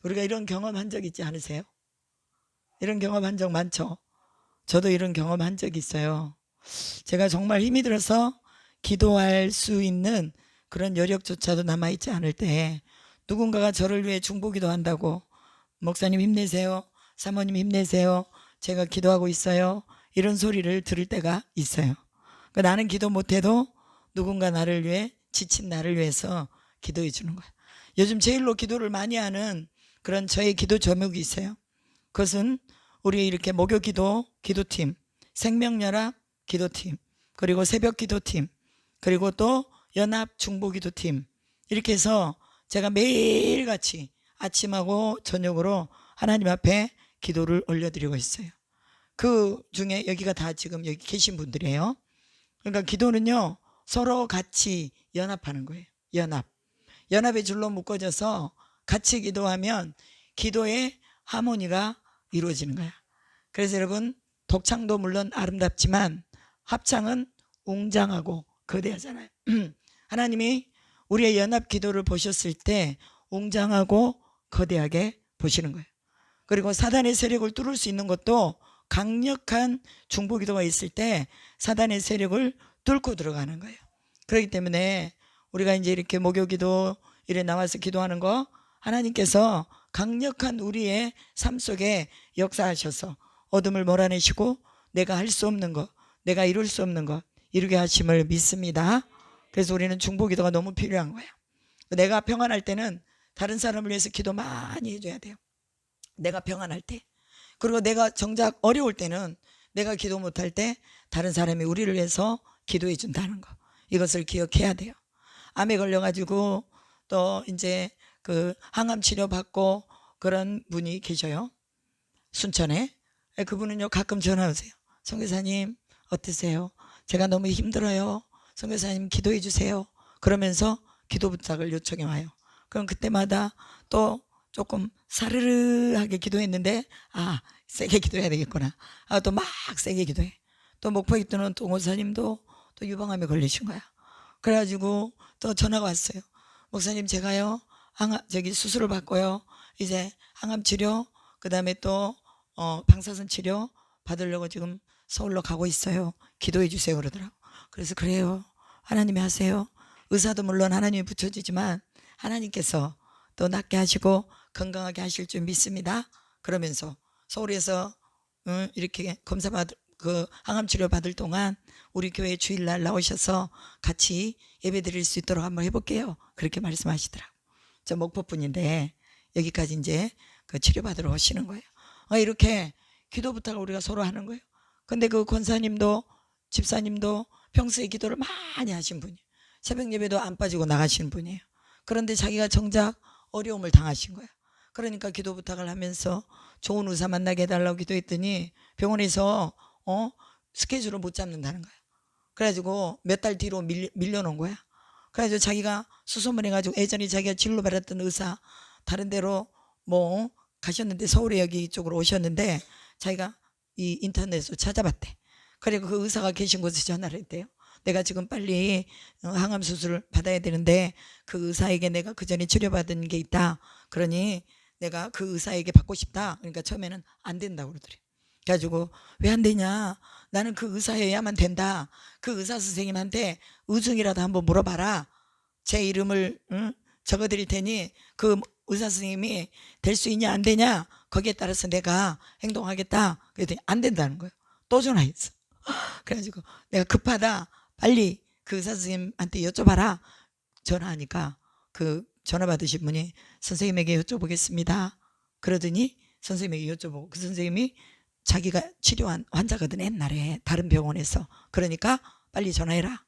우리가 이런 경험한 적 있지 않으세요? 이런 경험한 적 많죠? 저도 이런 경험한 적이 있어요. 제가 정말 힘이 들어서 기도할 수 있는 그런 여력조차도 남아있지 않을 때 누군가가 저를 위해 중보기도 한다고, 목사님 힘내세요, 사모님 힘내세요, 제가 기도하고 있어요, 이런 소리를 들을 때가 있어요. 그러니까 나는 기도 못해도 누군가 나를 위해, 지친 나를 위해서 기도해 주는 거예요. 요즘 제일로 기도를 많이 하는 그런 저의 기도 제목이 있어요. 그것은 우리 이렇게 목요기도 기도팀, 생명연합 기도팀, 그리고 새벽 기도팀, 그리고 또 연합 중보기도팀, 이렇게 해서 제가 매일같이 아침하고 저녁으로 하나님 앞에 기도를 올려드리고 있어요. 그 중에 여기가 다 지금 여기 계신 분들이에요. 그러니까 기도는요, 서로 같이 연합하는 거예요. 연합의 줄로 묶어져서 같이 기도하면 기도의 하모니가 이루어지는 거야. 그래서 여러분, 독창도 물론 아름답지만 합창은 웅장하고 거대하잖아요. 하나님이 우리의 연합 기도를 보셨을 때 웅장하고 거대하게 보시는 거예요. 그리고 사단의 세력을 뚫을 수 있는 것도 강력한 중보기도가 있을 때 사단의 세력을 뚫고 들어가는 거예요. 그렇기 때문에 우리가 이제 이렇게 목요기도 이래 나와서 기도하는 거, 하나님께서 강력한 우리의 삶 속에 역사하셔서 어둠을 몰아내시고 내가 할 수 없는 것, 내가 이룰 수 없는 것 이루게 하심을 믿습니다. 그래서 우리는 중보기도가 너무 필요한 거예요. 내가 평안할 때는 다른 사람을 위해서 기도 많이 해줘야 돼요. 내가 평안할 때. 그리고 내가 정작 어려울 때는, 내가 기도 못할 때 다른 사람이 우리를 위해서 기도해 준다는 거, 이것을 기억해야 돼요. 암에 걸려가지고 또 이제 그 항암 치료 받고 그런 분이 계셔요, 순천에. 그분은요, 가끔 전화 오세요. 선교사님 어떠세요? 제가 너무 힘들어요. 선교사님 기도해 주세요. 그러면서 기도 부탁을 요청해 와요. 그럼 그때마다 또 조금 사르르하게 기도했는데, 세게 기도해야 되겠구나. 또 막 세게 기도해. 또 목포에 있던 동호사님도 또 유방암에 걸리신 거야. 그래가지고 또 전화가 왔어요. 목사님, 제가요 수술을 받고요, 이제 항암 치료, 그 다음에 또 방사선 치료 받으려고 지금 서울로 가고 있어요. 기도해 주세요 그러더라고. 그래서 그래요, 하나님이 하세요. 의사도 물론 하나님이 붙여주지만 하나님께서 또 낫게 하시고 건강하게 하실 줄 믿습니다. 그러면서 서울에서 이렇게 검사 받을, 그 항암 치료 받을 동안 우리 교회 주일날 나오셔서 같이 예배 드릴 수 있도록 한번 해볼게요. 그렇게 말씀하시더라고. 저 목포분인데 여기까지 이제 그 치료받으러 오시는 거예요. 이렇게 기도 부탁을 우리가 서로 하는 거예요. 근데 그 권사님도 집사님도 평소에 기도를 많이 하신 분이에요. 새벽 예배도 안 빠지고 나가시는 분이에요. 그런데 자기가 정작 어려움을 당하신 거야. 그러니까 기도 부탁을 하면서 좋은 의사 만나게 해달라고 기도했더니 병원에서 스케줄을 못 잡는다는 거야. 그래가지고 몇 달 뒤로 밀려놓은 거야. 그래가지고 자기가 수소문해가지고 예전에 자기가 진료 받았던 의사 다른 데로 뭐 가셨는데, 서울에 여기 쪽으로 오셨는데 자기가 이 인터넷으로 찾아봤대. 그리고 그 의사가 계신 곳에 전화를 했대요. 내가 지금 빨리 항암 수술을 받아야 되는데 그 의사에게 내가 그 전에 치료받은 게 있다. 그러니 내가 그 의사에게 받고 싶다. 그러니까 처음에는 안 된다고 그러더래. 그래가지고 왜 안 되냐, 나는 그 의사여야만 된다. 그 의사 선생님한테 의중이라도 한번 물어봐라. 제 이름을 적어드릴 테니 그 의사 선생님이 될 수 있냐 안 되냐, 거기에 따라서 내가 행동하겠다. 그랬더니 안 된다는 거예요. 또 전화했어. 그래가지고 내가 급하다, 빨리 그 의사 선생님한테 여쭤봐라. 전화하니까 그 전화 받으신 분이 선생님에게 여쭤보겠습니다. 그러더니 선생님에게 여쭤보고, 그 선생님이 자기가 치료한 환자거든, 옛날에 다른 병원에서. 그러니까 빨리 전화해라.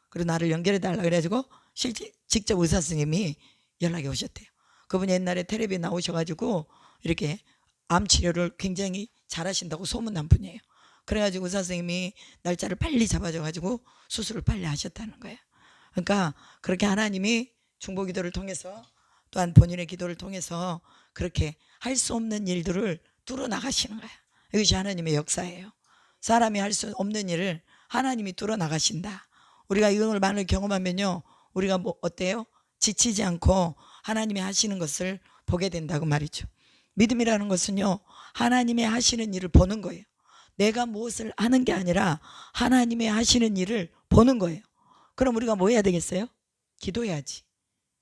그리고 나를 연결해 달라 그래가지고 실제 직접 의사 선생님이 연락이 오셨대요. 그분이 옛날에 텔레비에 나오셔가지고 이렇게 암 치료를 굉장히 잘하신다고 소문난 분이에요. 그래가지고 의사 선생님이 날짜를 빨리 잡아줘가지고 수술을 빨리 하셨다는 거예요. 그러니까 그렇게 하나님이 중보기도를 통해서, 또한 본인의 기도를 통해서 그렇게 할 수 없는 일들을 뚫어나가시는 거예요. 이것이 하나님의 역사예요. 사람이 할 수 없는 일을 하나님이 뚫어나가신다. 우리가 이걸 많이 경험하면요, 우리가 뭐 어때요? 지치지 않고 하나님이 하시는 것을 보게 된다고 말이죠. 믿음이라는 것은요, 하나님의 하시는 일을 보는 거예요. 내가 무엇을 하는 게 아니라 하나님의 하시는 일을 보는 거예요. 그럼 우리가 뭐 해야 되겠어요? 기도해야지.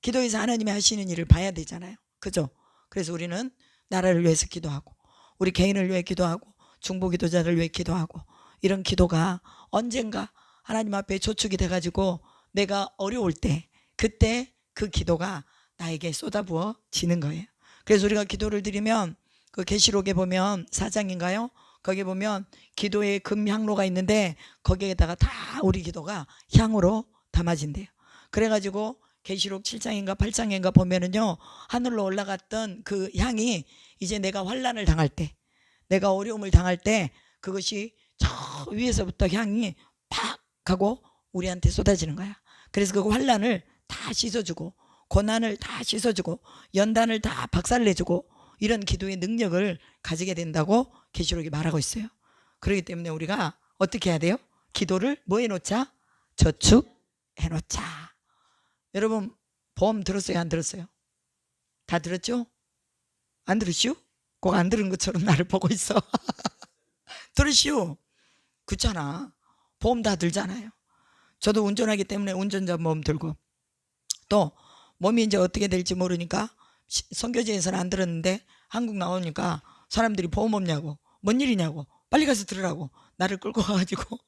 기도해서 하나님의 하시는 일을 봐야 되잖아요. 그죠? 그래서 우리는 나라를 위해서 기도하고, 우리 개인을 위해 기도하고, 중보기도자를 위해 기도하고, 이런 기도가 언젠가 하나님 앞에 저축이 돼가지고 내가 어려울 때, 그때 그 기도가 나에게 쏟아부어지는 거예요. 그래서 우리가 기도를 드리면 그 계시록에 보면 4장인가요? 거기에 보면 기도의 금향로가 있는데 거기에다가 다 우리 기도가 향으로 담아진대요. 그래가지고 계시록 7장인가 8장인가 보면은요, 하늘로 올라갔던 그 향이 이제 내가 환난을 당할 때, 내가 어려움을 당할 때 그것이 저 위에서부터 향이 팍 하고 우리한테 쏟아지는 거야. 그래서 그 환난을 다 씻어주고, 고난을 다 씻어주고, 연단을 다 박살내주고, 이런 기도의 능력을 가지게 된다고 계시록이 말하고 있어요. 그렇기 때문에 우리가 어떻게 해야 돼요? 기도를 뭐 해놓자? 저축해놓자. 여러분, 보험 들었어요? 안 들었어요? 다 들었죠? 안 들으시오? 꼭 안 들은 것처럼 나를 보고 있어. 들으시오? 그렇잖아. 보험 다 들잖아요. 저도 운전하기 때문에 운전자 보험 들고, 또 몸이 이제 어떻게 될지 모르니까 선교지에서는 안 들었는데 한국 나오니까 사람들이 보험 없냐고, 뭔 일이냐고, 빨리 가서 들으라고 나를 끌고 가가지고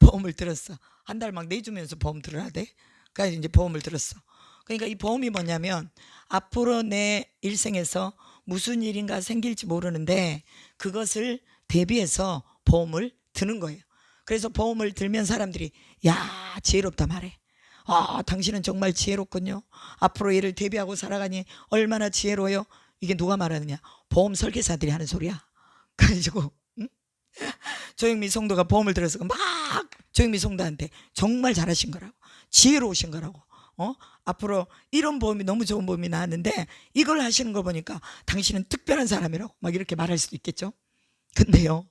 보험을 들었어. 한 달 막 내주면서 보험 들어야 돼. 그래서 이제 보험을 들었어. 그러니까 이 보험이 뭐냐면 앞으로 내 일생에서 무슨 일인가 생길지 모르는데 그것을 대비해서 보험을 드는 거예요. 그래서 보험을 들면 사람들이 야, 지혜롭다 말해. 아, 당신은 정말 지혜롭군요. 앞으로 이를 대비하고 살아가니 얼마나 지혜로워요. 이게 누가 말하느냐? 보험 설계사들이 하는 소리야. 그래가지고 응? 조영미 성도가 보험을 들어서 막 조영미 성도한테 정말 잘하신 거라고, 지혜로우신 거라고, 앞으로 이런 보험이 너무 좋은 보험이 나왔는데 이걸 하시는 걸 보니까 당신은 특별한 사람이라고 막 이렇게 말할 수도 있겠죠. 근데요,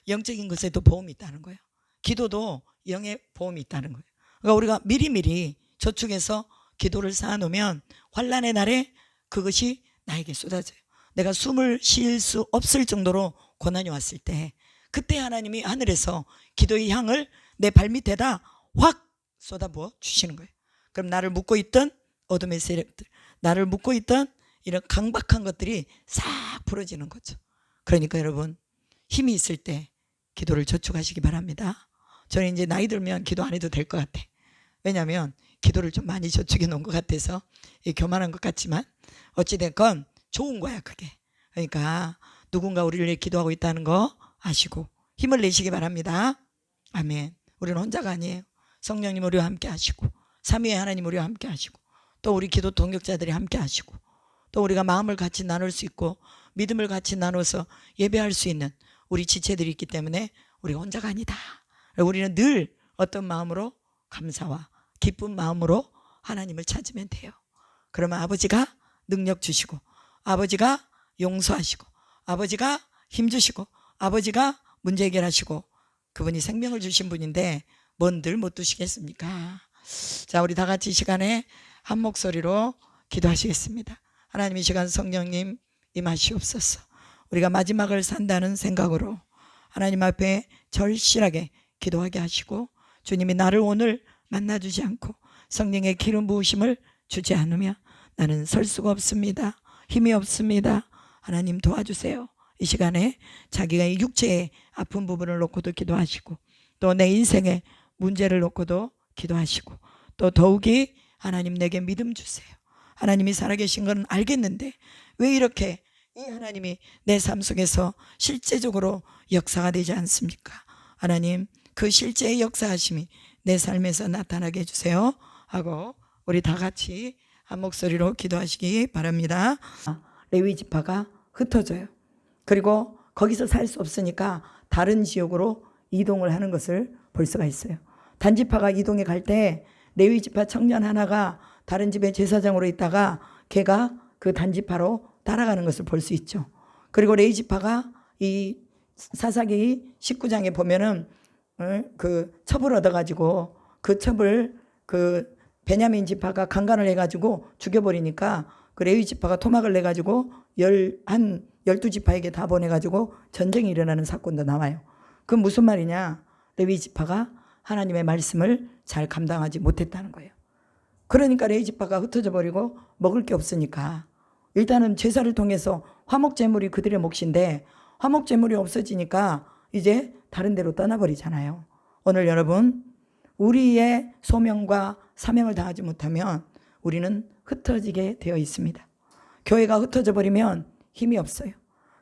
영적인 것에도 보험이 있다는 거예요. 기도도 영의 보험이 있다는 거예요. 그러니까 우리가 미리미리 저축해서 기도를 쌓아놓으면 환난의 날에 그것이 나에게 쏟아져요. 내가 숨을 쉴 수 없을 정도로 고난이 왔을 때 그때 하나님이 하늘에서 기도의 향을 내 발밑에다 확 쏟아부어 주시는 거예요. 그럼 나를 묶고 있던 어둠의 세력들, 나를 묶고 있던 이런 강박한 것들이 싹 풀어지는 거죠. 그러니까 여러분, 힘이 있을 때 기도를 저축하시기 바랍니다. 저는 이제 나이 들면 기도 안 해도 될 것 같아. 왜냐하면 기도를 좀 많이 저축해 놓은 것 같아서 교만한 것 같지만 어찌됐건 좋은 거야 그게. 그러니까 누군가 우리를 위해 기도하고 있다는 거 아시고 힘을 내시기 바랍니다. 아멘. 우리는 혼자가 아니에요. 성령님 우리와 함께 하시고, 삼위의 하나님 우리와 함께 하시고, 또 우리 기도 동역자들이 함께 하시고, 또 우리가 마음을 같이 나눌 수 있고 믿음을 같이 나눠서 예배할 수 있는 우리 지체들이 있기 때문에 우리가 혼자가 아니다. 우리는 늘 어떤 마음으로? 감사와 기쁜 마음으로 하나님을 찾으면 돼요. 그러면 아버지가 능력 주시고, 아버지가 용서하시고, 아버지가 힘주시고, 아버지가 문제 해결하시고, 그분이 생명을 주신 분인데 뭔들 못 두시겠습니까? 자, 우리 다 같이 이 시간에 한 목소리로 기도하시겠습니다. 하나님, 이 시간 성령님 임하시옵소서. 우리가 마지막을 산다는 생각으로 하나님 앞에 절실하게 기도하게 하시고, 주님이 나를 오늘 만나주지 않고 성령의 기름 부으심을 주지 않으면 나는 설 수가 없습니다. 힘이 없습니다. 하나님 도와주세요. 이 시간에 자기가 이 육체의 아픈 부분을 놓고도 기도하시고, 또 내 인생의 문제를 놓고도 기도하시고, 또 더욱이 하나님 내게 믿음 주세요. 하나님이 살아계신 건 알겠는데 왜 이렇게 이 하나님이 내 삶 속에서 실제적으로 역사가 되지 않습니까? 하나님, 그 실제의 역사하심이 내 삶에서 나타나게 해주세요 하고 우리 다 같이 한 목소리로 기도하시기 바랍니다. 레위 지파가 흩어져요. 그리고 거기서 살 수 없으니까 다른 지역으로 이동을 하는 것을 볼 수가 있어요. 단지파가 이동해 갈 때 레위 지파 청년 하나가 다른 집의 제사장으로 있다가 걔가 그 단지파로 따라가는 것을 볼 수 있죠. 그리고 레위 지파가 이 사사기 19장에 보면은 그 첩을 얻어가지고 그 첩을 그 베냐민 지파가 강간을 해가지고 죽여버리니까 그 레위 지파가 토막을 내가지고 한 12지파에게 다 보내가지고 전쟁이 일어나는 사건도 나와요. 그건 무슨 말이냐? 레위 지파가 하나님의 말씀을 잘 감당하지 못했다는 거예요. 그러니까 레위 지파가 흩어져 버리고 먹을 게 없으니까 일단은 제사를 통해서 화목제물이 그들의 몫인데 화목제물이 없어지니까 이제 다른 데로 떠나버리잖아요. 오늘 여러분, 우리의 소명과 사명을 다하지 못하면 우리는 흩어지게 되어 있습니다. 교회가 흩어져 버리면 힘이 없어요.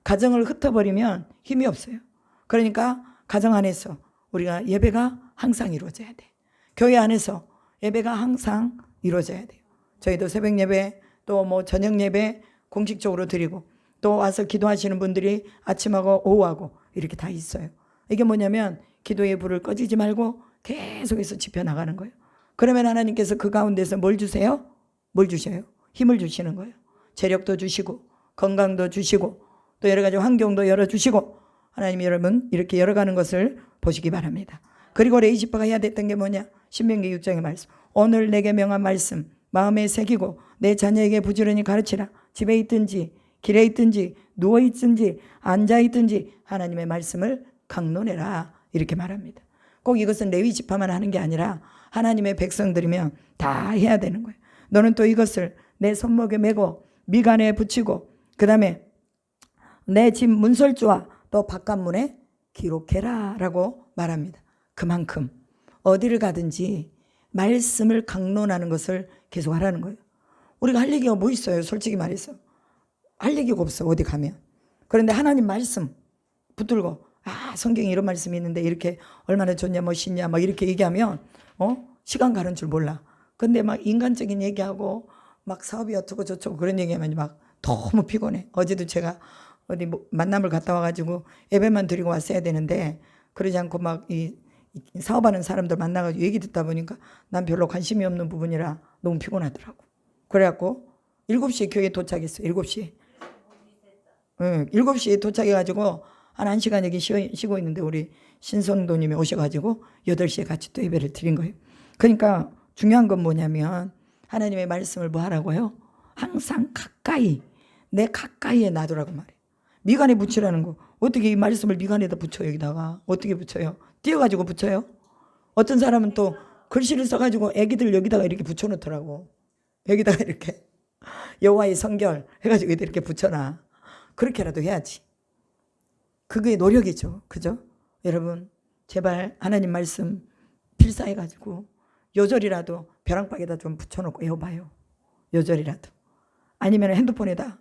가정을 흩어버리면 힘이 없어요. 그러니까 가정 안에서 우리가 예배가 항상 이루어져야 돼. 교회 안에서 예배가 항상 이루어져야 돼요. 저희도 새벽 예배 또 뭐 저녁 예배 공식적으로 드리고 또 와서 기도하시는 분들이 아침하고 오후하고 이렇게 다 있어요. 이게 뭐냐면 기도의 불을 꺼지지 말고 계속해서 지펴나가는 거예요. 그러면 하나님께서 그 가운데서 뭘 주세요? 뭘 주셔요? 힘을 주시는 거예요. 재력도 주시고 건강도 주시고 또 여러 가지 환경도 열어주시고 하나님이 여러분 이렇게 열어가는 것을 보시기 바랍니다. 그리고 레위 지파가 해야 됐던 게 뭐냐? 신명기 6장의 말씀. 오늘 내게 명한 말씀 마음에 새기고 내 자녀에게 부지런히 가르치라. 집에 있든지 길에 있든지 누워 있든지 앉아 있든지 하나님의 말씀을 강론해라. 이렇게 말합니다. 꼭 이것은 레위 지파만 하는 게 아니라 하나님의 백성들이면 다 해야 되는 거예요. 너는 또 이것을 내 손목에 메고 미간에 붙이고 그 다음에 내 집 문설주와 또 바깥문에 기록해라 라고 말합니다. 그만큼 어디를 가든지 말씀을 강론하는 것을 계속 하라는 거예요. 우리가 할 얘기가 뭐 있어요? 솔직히 말해서 할 얘기가 없어 어디 가면. 그런데 하나님 말씀 붙들고 성경에 이런 말씀이 있는데 이렇게 얼마나 좋냐 멋있냐 막 이렇게 얘기하면 시간 가는 줄 몰라. 근데 막 인간적인 얘기하고 막 사업이 어떻고 저쩌고 그런 얘기하면 막 너무 피곤해. 어제도 제가 어디 뭐 만남을 갔다 와가지고 예배만 드리고 왔어야 되는데 그러지 않고 막 이 사업하는 사람들 만나가지고 얘기 듣다 보니까 난 별로 관심이 없는 부분이라 너무 피곤하더라고. 그래갖고 7시에 교회에 도착했어요. 7시에. 7시에 도착해가지고 한 1시간 여기 쉬고 있는데 우리 신성도님이 오셔가지고 8시에 같이 또 예배를 드린 거예요. 그러니까 중요한 건 뭐냐면 하나님의 말씀을 뭐 하라고요? 항상 가까이 내 가까이에 놔두라고 말해요. 미간에 붙이라는 거. 어떻게 이 말씀을 미간에다 붙여 여기다가 어떻게 붙여요? 띄어가지고 붙여요? 어떤 사람은 또 글씨를 써가지고 애기들 여기다가 이렇게 붙여놓더라고. 여기다가 이렇게 여호와의 성결 해가지고 이렇게 붙여놔. 그렇게라도 해야지. 그게 노력이죠. 그죠? 여러분 제발 하나님 말씀 필사해가지고 요절이라도 벼랑박에다 좀 붙여놓고 외워봐요. 요절이라도. 아니면 핸드폰에다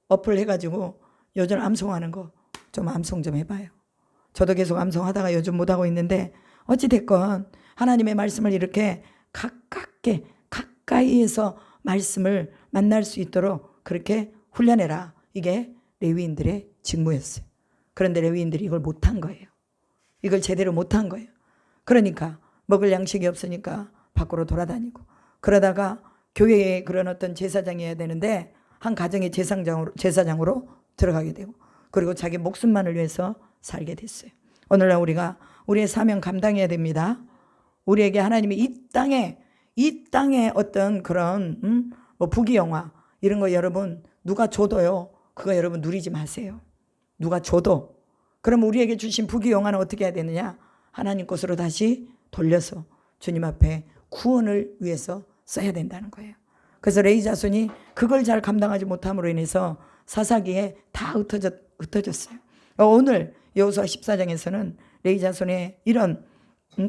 어플 해가지고 요절 암송하는 거 좀 암송 좀 해봐요. 저도 계속 암송하다가 요즘 못하고 있는데 어찌됐건 하나님의 말씀을 이렇게 가까이에서 말씀을 만날 수 있도록 그렇게 훈련해라. 이게 레위인들의 직무였어요. 그런데 레위인들이 이걸 못한 거예요. 이걸 제대로 못한 거예요. 그러니까 먹을 양식이 없으니까 밖으로 돌아다니고 그러다가 교회에 그런 어떤 제사장이어야 되는데 한 가정의 제사장으로 들어가게 되고 그리고 자기 목숨만을 위해서 살게 됐어요. 오늘날 우리가 우리의 사명 감당해야 됩니다. 우리에게 하나님이 이 땅에 어떤 그런 뭐 부귀영화 이런 거 여러분 누가 줘도요. 그거 여러분 누리지 마세요. 누가 줘도. 그럼 우리에게 주신 부귀영화는 어떻게 해야 되느냐? 하나님 것으로 다시 돌려서 주님 앞에 구원을 위해서 써야 된다는 거예요. 그래서 레위 자손이 그걸 잘 감당하지 못함으로 인해서 사사기에 다 흩어졌어요. 오늘 여호수아 14장에서는 레위 자손의 이런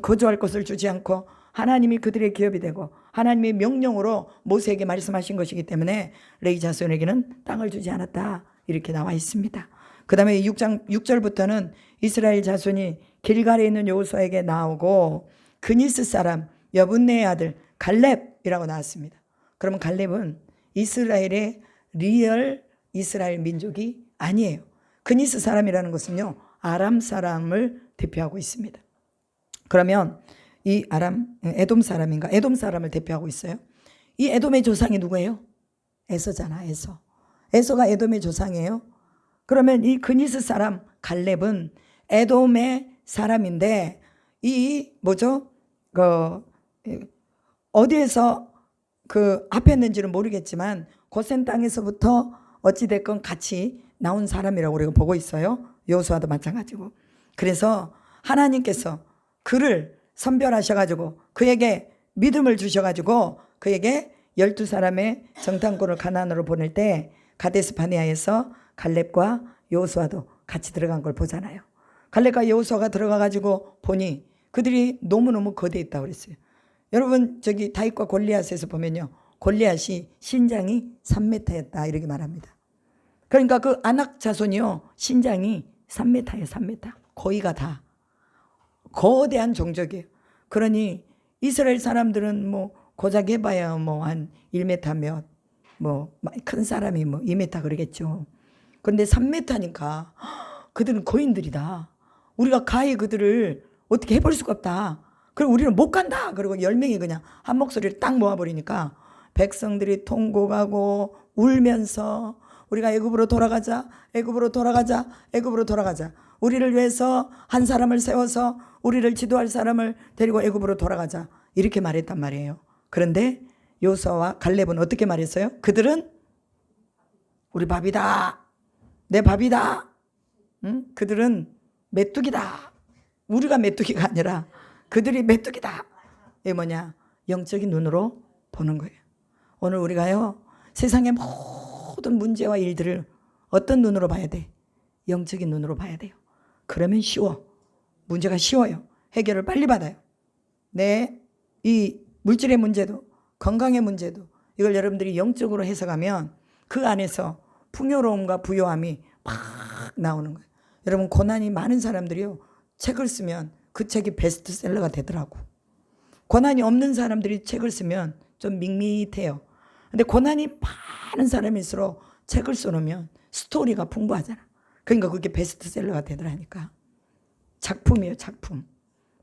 거주할 것을 주지 않고 하나님이 그들의 기업이 되고 하나님의 명령으로 모세에게 말씀하신 것이기 때문에 레위 자손에게는 땅을 주지 않았다. 이렇게 나와 있습니다. 그 다음에 6장 6절부터는 이스라엘 자손이 길갈에 있는 여호수아에게 나오고 그니스 사람 여분네의 아들 갈렙이라고 나왔습니다. 그러면 갈렙은 이스라엘의 리얼 이스라엘 민족이 아니에요. 그니스 사람이라는 것은요 아람 사람을 대표하고 있습니다. 그러면 이 에돔 사람인가? 에돔 사람을 대표하고 있어요. 이 에돔의 조상이 누구예요? 에서잖아. 에서가 에돔의 조상이에요. 그러면 이 그니스 사람 갈렙은 에돔의 사람인데 이 뭐죠? 어디에서 그 합했는지는 모르겠지만 고센 땅에서부터 어찌됐건 같이 나온 사람이라고 우리가 보고 있어요. 여호수아도 마찬가지고. 그래서 하나님께서 그를 선별하셔가지고 그에게 믿음을 주셔가지고 그에게 12사람의 정탐꾼을 가나안으로 보낼 때 가데스 바네아에서 갈렙과 여호수아도 같이 들어간 걸 보잖아요. 갈렙과 여호수아가 들어가가지고 보니 그들이 너무너무 거대했다고 그랬어요. 여러분 저기 다윗과 골리앗에서 보면요, 골리앗이 신장이 3m였다 이렇게 말합니다. 그러니까 그 아낙 자손이요 신장이 3m예요. 3m. 거의가 다 거대한 종족이에요. 그러니 이스라엘 사람들은 뭐 고작 해봐야 뭐 한 1m 몇, 뭐 큰 사람이 뭐 2m 그러겠죠. 그런데 3m니까 그들은 거인들이다. 우리가 가히 그들을 어떻게 해볼 수가 없다. 그리고 우리는 못 간다. 그리고 10명이 그냥 한 목소리를 딱 모아버리니까 백성들이 통곡하고 울면서 우리가 애굽으로 돌아가자, 애굽으로 돌아가자, 애굽으로 돌아가자. 우리를 위해서 한 사람을 세워서 우리를 지도할 사람을 데리고 애굽으로 돌아가자. 이렇게 말했단 말이에요. 그런데 여호수아와 갈렙은 어떻게 말했어요? 그들은 우리 밥이다. 내 밥이다. 응? 그들은 메뚜기다. 우리가 메뚜기가 아니라 그들이 메뚜기다. 이게 뭐냐? 영적인 눈으로 보는 거예요. 오늘 우리가요 세상의 모든 문제와 일들을 어떤 눈으로 봐야 돼? 영적인 눈으로 봐야 돼요. 그러면 쉬워. 문제가 쉬워요. 해결을 빨리 받아요. 이 물질의 문제도 건강의 문제도 이걸 여러분들이 영적으로 해석하면 그 안에서 풍요로움과 부요함이 막 나오는 거예요. 여러분 고난이 많은 사람들이요 책을 쓰면 그 책이 베스트셀러가 되더라고. 고난이 없는 사람들이 책을 쓰면 좀 밋밋해요. 근데 고난이 많은 사람일수록 책을 써놓으면 스토리가 풍부하잖아. 그러니까 그게 베스트셀러가 되더라니까. 작품이에요, 작품.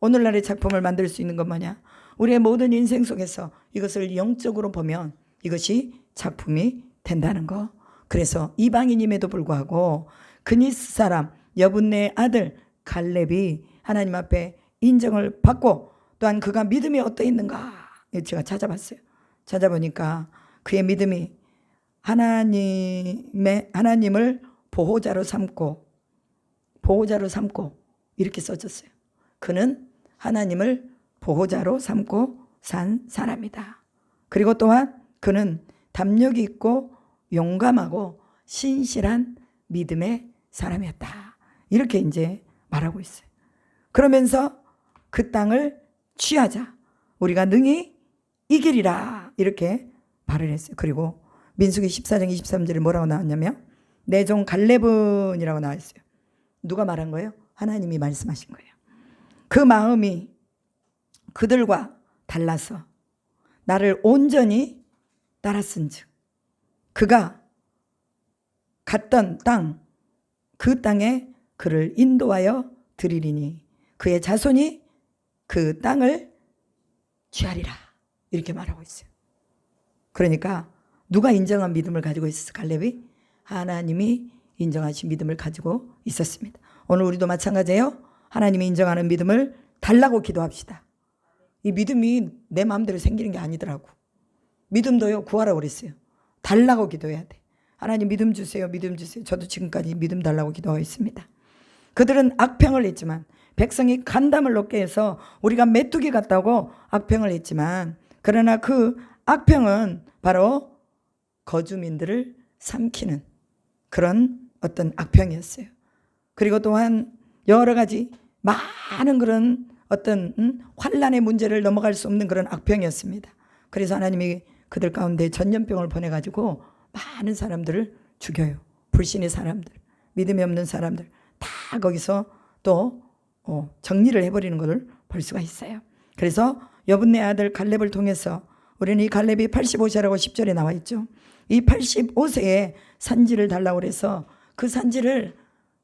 오늘날의 작품을 만들 수 있는 건 뭐냐? 우리의 모든 인생 속에서 이것을 영적으로 보면 이것이 작품이 된다는 거. 그래서 이방인임에도 불구하고 그니스 사람 여분네의 아들 갈렙이 하나님 앞에 인정을 받고 또한 그가 믿음이 어떠했는가 제가 찾아봤어요. 찾아보니까 그의 믿음이 하나님을 보호자로 삼고 이렇게 써졌어요. 그는 하나님을 보호자로 삼고 산 사람이다. 그리고 또한 그는 담력이 있고 용감하고 신실한 믿음의 사람이었다. 이렇게 이제 말하고 있어요. 그러면서 그 땅을 취하자. 우리가 능히 이기리라. 이렇게 말을 했어요. 그리고 민수기 14장 23절에 뭐라고 나왔냐면 내 종 갈렙은이라고 나와 있어요. 누가 말한 거예요? 하나님이 말씀하신 거예요. 그 마음이 그들과 달라서 나를 온전히 따랐은즉 그가 갔던 땅, 그 땅에 그를 인도하여 드리리니 그의 자손이 그 땅을 취하리라. 이렇게 말하고 있어요. 그러니까 누가 인정한 믿음을 가지고 있었어? 갈렙이 하나님이 인정하신 믿음을 가지고 있었습니다. 오늘 우리도 마찬가지예요. 하나님이 인정하는 믿음을 달라고 기도합시다. 이 믿음이 내 마음대로 생기는 게 아니더라고. 믿음도요 구하라고 그랬어요. 달라고 기도해야 돼. 하나님 믿음 주세요. 믿음 주세요. 저도 지금까지 믿음 달라고 기도하고 있습니다. 그들은 악평을 했지만 백성이 간담을 높게 해서 우리가 메뚜기 같다고 악평을 했지만 그러나 그 악평은 바로 거주민들을 삼키는 그런 어떤 악평이었어요. 그리고 또한 여러 가지 많은 그런 어떤 환난의 문제를 넘어갈 수 없는 그런 악평이었습니다. 그래서 하나님이 그들 가운데 전염병을 보내가지고 많은 사람들을 죽여요. 불신의 사람들, 믿음이 없는 사람들 다 거기서 또 정리를 해버리는 것을 볼 수가 있어요. 그래서 여분네 아들 갈렙을 통해서 우리는 이 갈렙이 85세라고 10절에 나와 있죠. 이 85세에 산지를 달라고 해서 그 산지를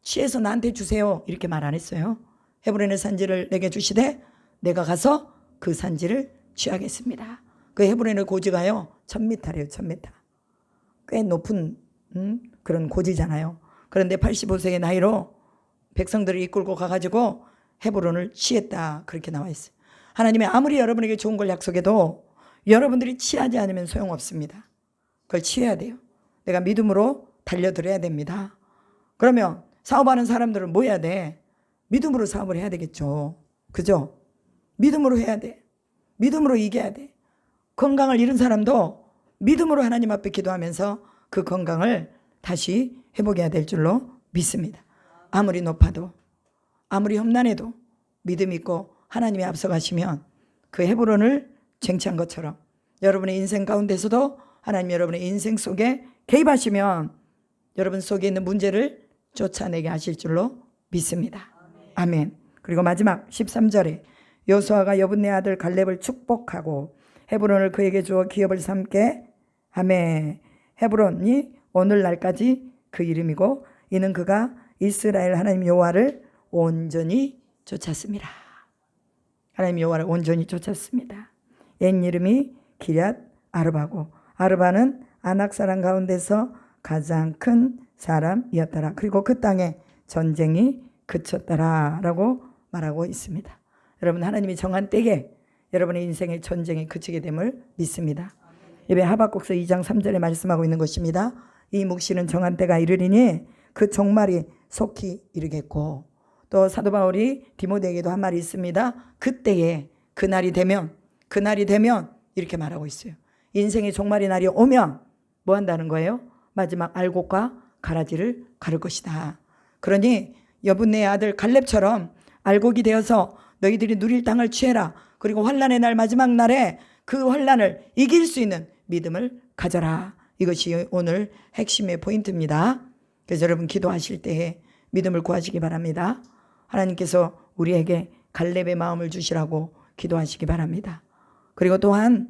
취해서 나한테 주세요 이렇게 말 안 했어요. 헤브론의 산지를 내게 주시되 내가 가서 그 산지를 취하겠습니다. 그 헤브론의 고지가요 1000m래요. 1000m. 꽤 높은 그런 고지잖아요. 그런데 85세의 나이로 백성들을 이끌고 가가지고 헤브론을 취했다 그렇게 나와 있어요. 하나님이 아무리 여러분에게 좋은 걸 약속해도 여러분들이 취하지 않으면 소용없습니다. 그걸 취해야 돼요. 내가 믿음으로 달려들어야 됩니다. 그러면 사업하는 사람들은 뭐 해야 돼? 믿음으로 사업을 해야 되겠죠. 그죠? 믿음으로 해야 돼. 믿음으로 이겨야 돼. 건강을 잃은 사람도 믿음으로 하나님 앞에 기도하면서 그 건강을 다시 회복해야 될 줄로 믿습니다. 아무리 높아도, 아무리 험난해도 믿음 있고 하나님이 앞서가시면 그 헤브론을 쟁취한 것처럼 여러분의 인생 가운데서도 하나님 여러분의 인생 속에 개입하시면 여러분 속에 있는 문제를 쫓아내게 하실 줄로 믿습니다. 아멘. 그리고 마지막 13절에 여호수아가 여분네 아들 갈렙을 축복하고 헤브론을 그에게 주어 기업을 삼게 하매. 헤브론이 오늘날까지 그 이름이고 이는 그가 이스라엘 하나님 여호와를 온전히 쫓았습니다. 하나님 여호와를 온전히 쫓았습니다. 옛 이름이 기럇 아르바고 아르바는 아낙 사람 가운데서 가장 큰 사람이었더라. 그리고 그 땅에 전쟁이 그쳤더라 라고 말하고 있습니다. 여러분 하나님이 정한 때에 여러분의 인생의 전쟁이 그치게 됨을 믿습니다. 예배 하박국서 2장 3절에 말씀하고 있는 것입니다. 이 묵시는 정한 때가 이르리니 그 종말이 속히 이르겠고, 또 사도 바울이 디모데에게도 한 말이 있습니다. 그때에 그날이 되면 이렇게 말하고 있어요. 인생의 종말의 날이 오면 뭐 한다는 거예요? 마지막 알곡과 가라지를 가를 것이다. 그러니 여분네 아들 갈렙처럼 알곡이 되어서 너희들이 누릴 땅을 취해라. 그리고 환난의 날 마지막 날에 그 환난을 이길 수 있는 믿음을 가져라. 이것이 오늘 핵심의 포인트입니다. 그래서 여러분 기도하실 때에 믿음을 구하시기 바랍니다. 하나님께서 우리에게 갈렙의 마음을 주시라고 기도하시기 바랍니다. 그리고 또한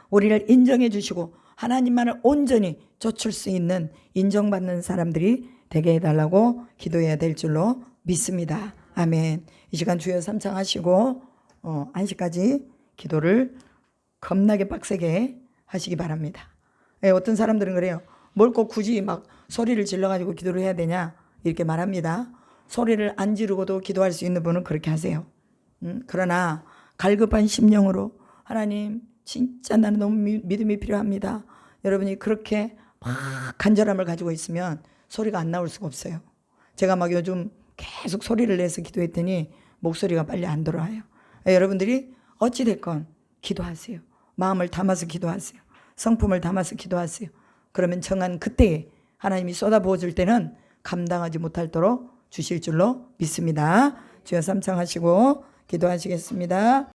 우리를 인정해 주시고 하나님만을 온전히 쫓을 수 있는 인정받는 사람들이 되게 해달라고 기도해야 될 줄로 믿습니다. 아멘. 이 시간 주여 삼창하시고 안식까지 기도를 겁나게 빡세게 하시기 바랍니다. 어떤 사람들은 그래요. 뭘 꼭 굳이 막 소리를 질러가지고 기도를 해야 되냐 이렇게 말합니다. 소리를 안 지르고도 기도할 수 있는 분은 그렇게 하세요. 그러나 갈급한 심령으로 하나님 진짜 나는 너무 믿음이 필요합니다. 여러분이 그렇게 막 간절함을 가지고 있으면 소리가 안 나올 수가 없어요. 제가 막 요즘 계속 소리를 내서 기도했더니 목소리가 빨리 안 돌아와요. 여러분들이 어찌됐건 기도하세요. 마음을 담아서 기도하세요. 성품을 담아서 기도하세요. 그러면 정한 그때에 하나님이 쏟아부어 줄 때는 감당하지 못할도록 주실 줄로 믿습니다. 주여 삼창하시고 기도하시겠습니다.